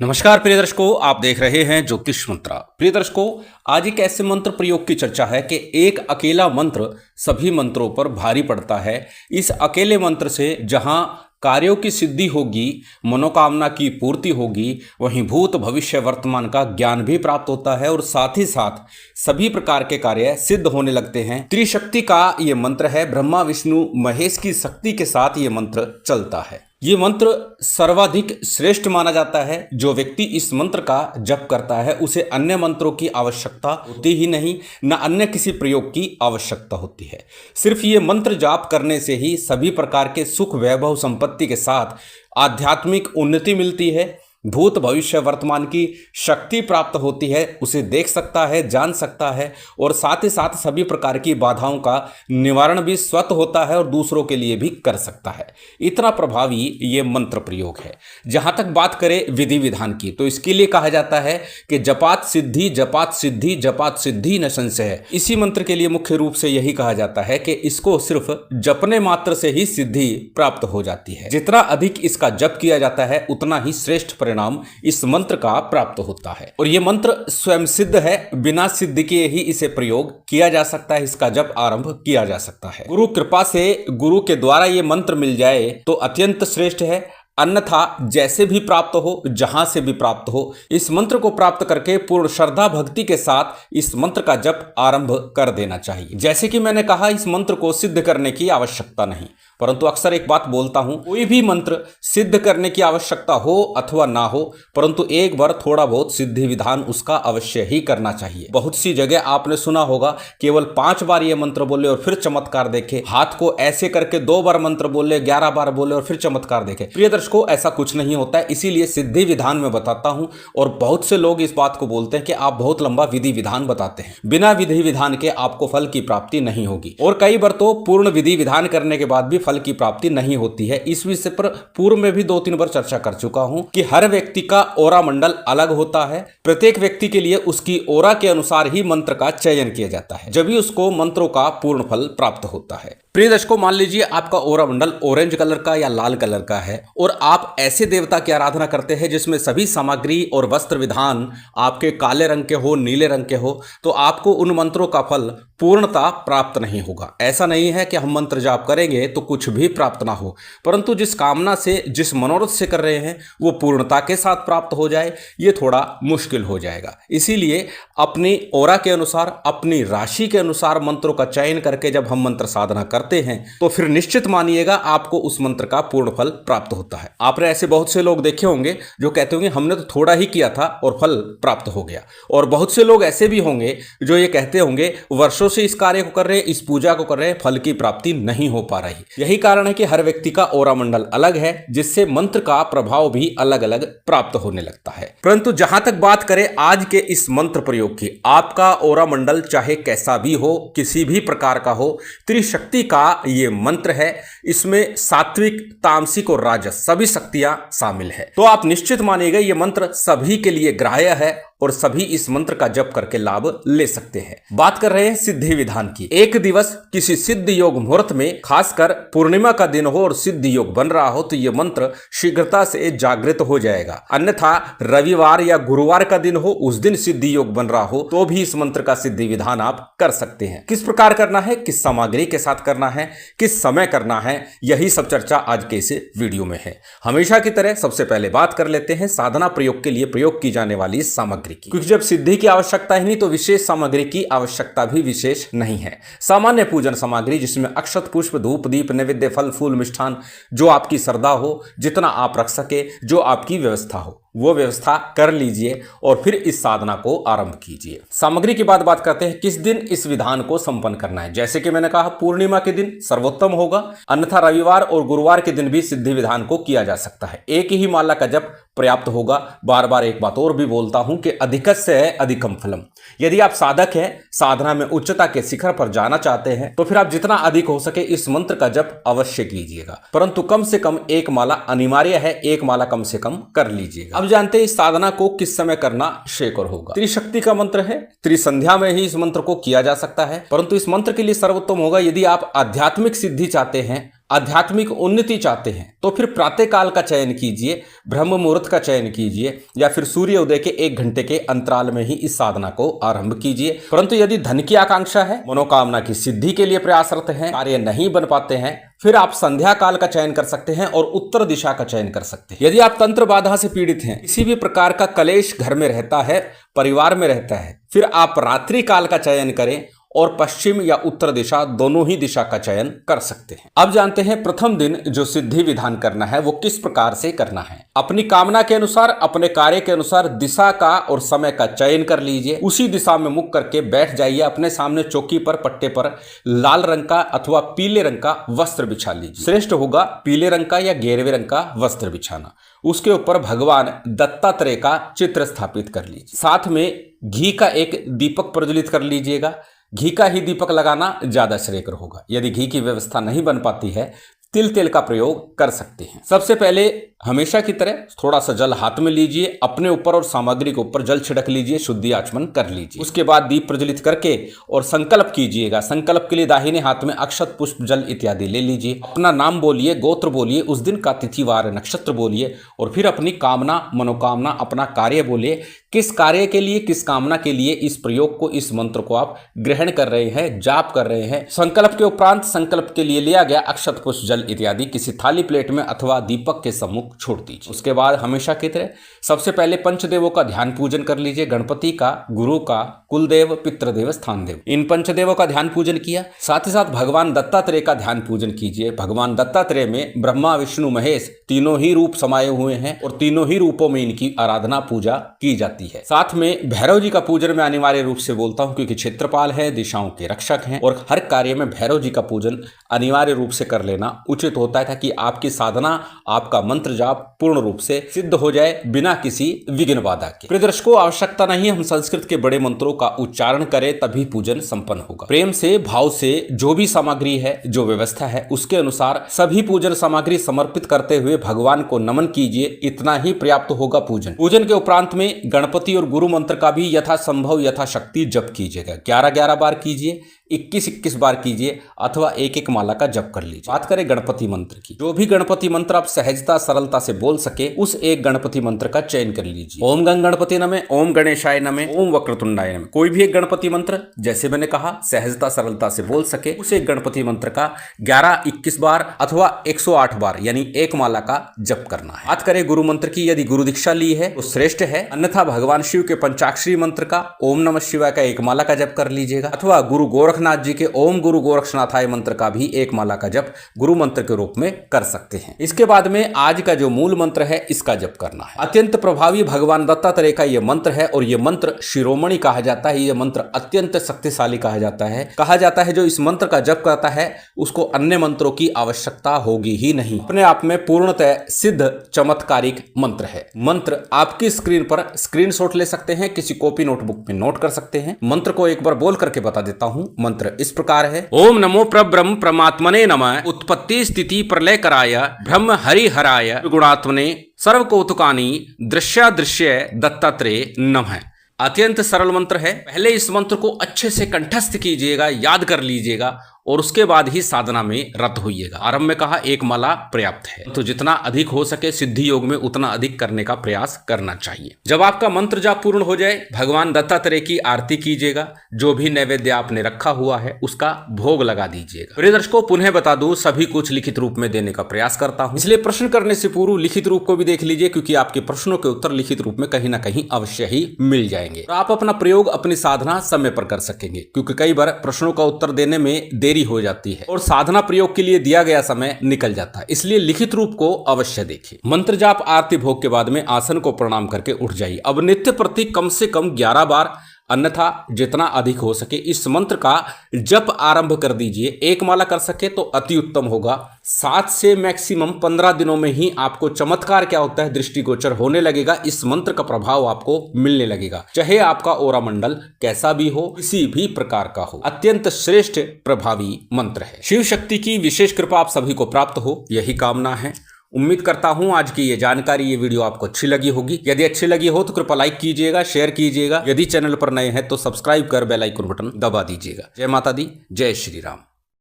नमस्कार प्रिय दर्शकों, आप देख रहे हैं ज्योतिष मंत्र। प्रिय दर्शकों, आज एक ऐसे मंत्र प्रयोग की चर्चा है कि एक अकेला मंत्र सभी मंत्रों पर भारी पड़ता है। इस अकेले मंत्र से जहां कार्यों की सिद्धि होगी, मनोकामना की पूर्ति होगी, वहीं भूत भविष्य वर्तमान का ज्ञान भी प्राप्त होता है और साथ ही साथ सभी प्रकार के कार्य सिद्ध होने लगते हैं। त्रिशक्ति का ये मंत्र है। ब्रह्मा विष्णु महेश की शक्ति के साथ ये मंत्र चलता है। ये मंत्र सर्वाधिक श्रेष्ठ माना जाता है। जो व्यक्ति इस मंत्र का जप करता है उसे अन्य मंत्रों की आवश्यकता होती ही नहीं, न अन्य किसी प्रयोग की आवश्यकता होती है। सिर्फ ये मंत्र जाप करने से ही सभी प्रकार के सुख वैभव संपत्ति के साथ आध्यात्मिक उन्नति मिलती है। भूत भविष्य वर्तमान की शक्ति प्राप्त होती है, उसे देख सकता है, जान सकता है और साथ ही साथ सभी प्रकार की बाधाओं का निवारण भी स्वतः होता है और दूसरों के लिए भी कर सकता है। इतना प्रभावी ये मंत्र प्रयोग है। जहां तक बात करें विधि विधान की, तो इसके लिए कहा जाता है कि जपात सिद्धि जपात सिद्धि जपात सिद्धि न संशय। इसी मंत्र के लिए मुख्य रूप से यही कहा जाता है कि इसको सिर्फ जपने मात्र से ही सिद्धि प्राप्त हो जाती है। जितना अधिक इसका जप किया जाता है उतना ही श्रेष्ठ नाम इस मंत्र का प्राप्त होता है। और यह मंत्र स्वयं सिद्ध है, बिना सिद्ध किए ही इसे प्रयोग किया जा सकता है, इसका जप आरंभ किया जा सकता है। गुरु कृपा से गुरु के द्वारा यह मंत्र मिल जाए तो अत्यंत श्रेष्ठ है, अन्यथा जैसे भी प्राप्त हो, जहां से भी प्राप्त हो, इस मंत्र को प्राप्त करके पूर्ण श्रद्धा भक्ति के साथ इस मंत्र का जप आरंभ कर देना चाहिए। जैसे कि मैंने कहा, इस मंत्र को सिद्ध करने की आवश्यकता नहीं, परंतु अक्सर एक बात बोलता हूं, कोई भी मंत्र सिद्ध करने की आवश्यकता हो अथवा ना हो, परंतु एक बार थोड़ा बहुत सिद्धि विधान उसका अवश्य ही करना चाहिए। बहुत सी जगह आपने सुना होगा केवल 5 बार ये मंत्र बोले और फिर चमत्कार देखे, हाथ को ऐसे करके 2 बार मंत्र बोले, 11 बार बोले और फिर चमत्कार देखे। प्रिय दर्शकों, ऐसा कुछ नहीं होता है। इसीलिए सिद्धि विधान में बताता हूं और बहुत से लोग इस बात को बोलते हैं कि आप बहुत लंबा विधि विधान बताते हैं। बिना विधि विधान के आपको फल की प्राप्ति नहीं होगी और कई बार तो पूर्ण विधि विधान करने के बाद भी फल की प्राप्ति नहीं होती है। इस विषय पर पूर्व में भी 2-3 बार चर्चा कर चुका हूं कि हर व्यक्ति का ओरा मंडल अलग होता है। प्रत्येक व्यक्ति के लिए उसकी ओरा के अनुसार ही मंत्र का चयन किया जाता है, जब भी उसको मंत्रों का पूर्ण फल प्राप्त होता है। प्रिय दर्शकों, मान लीजिए आपका ओरा मंडल ऑरेंज कलर का या लाल कलर का है और आप ऐसे देवता की आराधना करते हैं जिसमें सभी सामग्री और वस्त्र विधान आपके काले रंग के हो, नीले रंग के हो, तो आपको उन मंत्रों का फल पूर्णता प्राप्त नहीं होगा। ऐसा नहीं है कि हम मंत्र जाप करेंगे तो कुछ भी प्राप्त ना हो, परंतु जिस कामना से, जिस मनोरथ से कर रहे हैं वो पूर्णता के साथ प्राप्त हो जाए, ये थोड़ा मुश्किल हो जाएगा। इसीलिए अपनी ओरा के अनुसार, अपनी राशि के अनुसार मंत्रों का चयन करके जब हम मंत्र साधना करते हैं तो फिर निश्चित मानिएगा आपको उस मंत्र का पूर्ण फल प्राप्त होता है। आपने ऐसे बहुत से लोग देखे होंगे जो कहते होंगे हमने तो थोड़ा ही किया था और फल प्राप्त हो गया, और बहुत से लोग ऐसे भी होंगे जो ये कहते होंगे वर्षों से इस कार्य को कर रहे हैं, इस पूजा को कर रहे हैं, फल की प्राप्ति नहीं हो पा रही। यही कारण है कि हर व्यक्ति का ओरा मंडल अलग है, जिससे मंत्र का प्रभाव भी अलग अलग प्राप्त होने लगता है। परंतु जहां तक बात करें आज के इस मंत्र प्रयोग की, आपका ओरा मंडल चाहे कैसा भी हो, किसी भी प्रकार का हो, त्रिशक्ति का ये मंत्र है। इसमें सात्विक, तामसिक और राजस सभी शक्तियां शामिल है। तो आप निश्चित मानिएगा ये मंत्र सभी के लिए ग्राह्य है और सभी इस मंत्र का जप करके लाभ ले सकते हैं। बात कर रहे हैं सिद्धि विधान की। एक दिवस किसी सिद्ध योग मुहूर्त में, खासकर पूर्णिमा का दिन हो और सिद्ध योग बन रहा हो, तो यह मंत्र शीघ्रता से जागृत हो जाएगा। अन्यथा रविवार या गुरुवार का दिन हो, उस दिन सिद्ध योग बन रहा हो, तो भी इस मंत्र का सिद्धि विधान आप कर सकते हैं। किस प्रकार करना है, किस सामग्री के साथ करना है, किस समय करना है, यही सब चर्चा आज के इस वीडियो में है। हमेशा की तरह सबसे पहले बात कर लेते हैं साधना प्रयोग के लिए प्रयोग की जाने वाली सामग्री की, क्योंकि जब सिद्धि की आवश्यकता ही नहीं तो विशेष सामग्री की आवश्यकता भी विशेष नहीं है। सामान्य पूजन सामग्री जिसमें अक्षत, पुष्प, धूप, दीप, नैवेद्य, फल, फूल, मिष्ठान, जो आपकी श्रद्धा हो, जितना आप रख सके, जो आपकी व्यवस्था हो, वो व्यवस्था कर लीजिए और फिर इस साधना को आरंभ कीजिए। सामग्री की बात करते हैं किस दिन इस विधान को संपन्न करना है। जैसे कि मैंने कहा, पूर्णिमा के दिन सर्वोत्तम होगा, अन्यथा रविवार और गुरुवार के दिन भी सिद्धि विधान को किया जा सकता है। एक ही माला का जप पर्याप्त होगा। बार बार एक बात और भी बोलता हूं कि अधिकस्य है अधिकम फलम। यदि आप साधक हैं, साधना में उच्चता के शिखर पर जाना चाहते हैं, तो फिर आप जितना अधिक हो सके इस मंत्र का जप अवश्य कीजिएगा, परंतु कम से कम एक माला अनिवार्य है, एक माला कम से कम कर लीजिएगा। अब जानते हैं इस साधना को किस समय करना शेखर होगा। त्रिशक्ति का मंत्र है, त्रिसंध्या में ही इस मंत्र को किया जा सकता है, परंतु इस मंत्र के लिए सर्वोत्तम होगा यदि आप आध्यात्मिक सिद्धि चाहते हैं आध्यात्मिक उन्नति चाहते हैं तो फिर प्रातः काल का चयन कीजिए, ब्रह्म मुहूर्त का चयन कीजिए, या फिर सूर्योदय के 1 घंटे के अंतराल में ही इस साधना को आरंभ कीजिए। परंतु यदि धन की आकांक्षा है, मनोकामना की सिद्धि के लिए प्रयासरत हैं, कार्य नहीं बन पाते हैं, फिर आप संध्या काल का चयन कर सकते हैं और उत्तर दिशा का चयन कर सकते हैं। यदि आप तंत्र बाधा से पीड़ित हैं, किसी भी प्रकार का कलेश घर में रहता है, परिवार में रहता है, फिर आप रात्रि काल का चयन करें और पश्चिम या उत्तर दिशा दोनों ही दिशा का चयन कर सकते हैं। अब जानते हैं प्रथम दिन जो सिद्धि विधान करना है वो किस प्रकार से करना है। अपनी कामना के अनुसार, अपने कार्य के अनुसार दिशा का और समय का चयन कर लीजिए। उसी दिशा में मुख करके बैठ जाइए। अपने सामने चौकी पर, पट्टे पर लाल रंग का अथवा पीले रंग का वस्त्र बिछा लीजिए। श्रेष्ठ होगा पीले रंग का या गेरवे रंग का वस्त्र बिछाना। उसके ऊपर भगवान दत्तात्रेय का चित्र स्थापित कर लीजिए। साथ में घी का एक दीपक प्रज्वलित कर लीजिएगा। घी का ही दीपक लगाना ज्यादा श्रेयकर होगा। यदि घी की व्यवस्था नहीं बन पाती है, तिल तेल का प्रयोग कर सकते हैं। सबसे पहले हमेशा की तरह थोड़ा सा जल हाथ में लीजिए, अपने ऊपर और सामग्री के ऊपर जल छिड़क लीजिए, शुद्धि आचमन कर लीजिए। उसके बाद दीप प्रज्वलित करके और संकल्प कीजिएगा। संकल्प के लिए दाहिने हाथ में अक्षत, पुष्प, जल इत्यादि ले लीजिए। अपना नाम बोलिए, गोत्र बोलिए, उस दिन का तिथि वार नक्षत्र बोलिए और फिर अपनी कामना, मनोकामना, अपना कार्य बोलिए। किस कार्य के लिए, किस कामना के लिए इस प्रयोग को, इस मंत्र को आप ग्रहण कर रहे हैं, जाप कर रहे हैं। संकल्प के उपरांत संकल्प के लिए लिया गया अक्षत, पुष्प, जल इत्यादि किसी थाली प्लेट में अथवा दीपक के सम्मुख छोड़ दीजिए। उसके बाद हमेशा की तरह सबसे पहले पंचदेवों का ध्यान पूजन कर लीजिए। गणपति का, गुरु का, कुलदेव, पितृदेव, स्थान देव, इन पंचदेवों का ध्यान पूजन किया। साथ ही साथ भगवान दत्तात्रेय का ध्यान पूजन कीजिए। भगवान दत्तात्रेय में ब्रह्मा, विष्णु, महेश तीनों ही रूप समाये हुए हैं और तीनों ही रूपों में इनकी आराधना पूजा की जाती है। साथ में भैरव जी का पूजन मैं अनिवार्य रूप से बोलता हूं क्योंकि क्षेत्रपाल है, दिशाओं के रक्षक हैं और हर कार्य में भैरव जी का पूजन अनिवार्य रूप से कर लेना उचित होता है ताकि आपकी साधना, आपका मंत्र जाप पूर्ण रूप से सिद्ध हो जाए बिना किसी विघ्न बाधा के। प्रिय दर्शकों, आवश्यकता नहीं हम संस्कृत के बड़े मंत्रों का उच्चारण करें तभी पूजन संपन्न होगा। प्रेम से, भाव से जो भी सामग्री है, जो व्यवस्था है, उसके अनुसार सभी पूजन सामग्री समर्पित करते हुए भगवान को नमन कीजिए। इतना ही पर्याप्त होगा पूजन। पूजन के उपरांत में गणपति और गुरु मंत्र का भी यथासंभव यथाशक्ति जप कीजिएगा। 11-11 बार कीजिए, 21-21 बार कीजिए अथवा एक माला का जप कर लीजिए। बात करें गणपति मंत्र की, जो भी गणपति मंत्र आप सहजता, सरलता से बोल सके उस एक गणपति मंत्र का चयन कर लीजिए। ओम गंग गणपति नमः, ओम गणेशाय नमः, ओम वक्रतुंडाय नमः। कोई भी एक गणपति मंत्र जैसे मैंने कहा सहजता, सरलता से बोल सके उस एक गणपति मंत्र का 11-21 बार अथवा 108 बार यानी एक माला का जप करना है। बात करें गुरु मंत्र की, यदि गुरु दीक्षा ली है तो श्रेष्ठ है, अन्यथा भगवान शिव के पंचाक्षरी मंत्र का ओम नमः शिवाय का एक माला का जप कर लीजिएगा अथवा गुरु गोरखनाथ जी के ओम गुरु गोरक्षनाथाय मंत्र का भी एक माला का जप गुरु मंत्र के रूप में कर सकते हैं। इसके बाद में आज का जो मूल मंत्र है इसका जप करना है। अत्यंत प्रभावी भगवान दत्तात्रेय का यह मंत्र है और यह मंत्र शिरोमणि कहा जाता है। यह मंत्र अत्यंत शक्तिशाली कहा जाता है। कहा जाता है जो इस मंत्र का जप करता है उसको अन्य मंत्रों की आवश्यकता होगी ही नहीं। अपने आप में पूर्णतः सिद्ध चमत्कारिक मंत्र है। मंत्र आपकी स्क्रीन पर स्क्रीनशॉट ले सकते हैं, किसी कॉपी नोटबुक में नोट कर सकते हैं। मंत्र को एक बार बोल करके बता देता हूं। मंत्र इस प्रकार है। ओम नमो परब्रह्म परमात्मने नमः, उत्पत्ति स्थिति प्रलय कराय ब्रह्म हरि हराय गुणात्मने सर्वकौतुकानि दृश्यादृश्य दत्तात्रेय नमः। अत्यंत सरल मंत्र है। पहले इस मंत्र को अच्छे से कंठस्थ कीजिएगा, याद कर लीजिएगा और उसके बाद ही साधना में रत होइएगा। आरंभ में कहा एक माला पर्याप्त है, तो जितना अधिक हो सके सिद्धि योग में उतना अधिक करने का प्रयास करना चाहिए। जब आपका मंत्र जाप पूर्ण हो जाए भगवान दत्तात्रेय की आरती कीजिएगा। जो भी नैवेद्य आपने रखा हुआ है उसका भोग लगा दीजिएगा। प्रिय दर्शकों, पुनः बता दूं सभी कुछ लिखित रूप में देने का प्रयास करता हूं, इसलिए प्रश्न करने से पूर्व लिखित रूप को भी देख लीजिए क्योंकि आपके प्रश्नों के उत्तर लिखित रूप में कहीं ना कहीं अवश्य ही मिल जाएंगे। तो आप अपना प्रयोग, अपनी साधना समय पर कर सकेंगे क्योंकि कई बार प्रश्नों का उत्तर देने में देरी हो जाती है और साधना प्रयोग के लिए दिया गया समय निकल जाता है। इसलिए लिखित रूप को अवश्य देखिए। मंत्र जाप आरती भोग के बाद में आसन को प्रणाम करके उठ जाइए। अब नित्य प्रति कम से कम 11 बार अन्यथा जितना अधिक हो सके इस मंत्र का जप आरंभ कर दीजिए। एक माला कर सके तो अति उत्तम होगा। 7 से मैक्सिमम 15 दिनों में ही आपको चमत्कार क्या होता है दृष्टिगोचर होने लगेगा। इस मंत्र का प्रभाव आपको मिलने लगेगा, चाहे आपका ओरा मंडल कैसा भी हो, किसी भी प्रकार का हो। अत्यंत श्रेष्ठ प्रभावी मंत्र है। शिव शक्ति की विशेष कृपा आप सभी को प्राप्त हो, यही कामना है। उम्मीद करता हूं आज की ये जानकारी, ये वीडियो आपको अच्छी लगी होगी। यदि अच्छी लगी हो तो कृपया लाइक कीजिएगा, शेयर कीजिएगा। यदि चैनल पर नए हैं तो सब्सक्राइब कर बेल आइकन बटन दबा दीजिएगा। जय माता दी, जय श्री राम।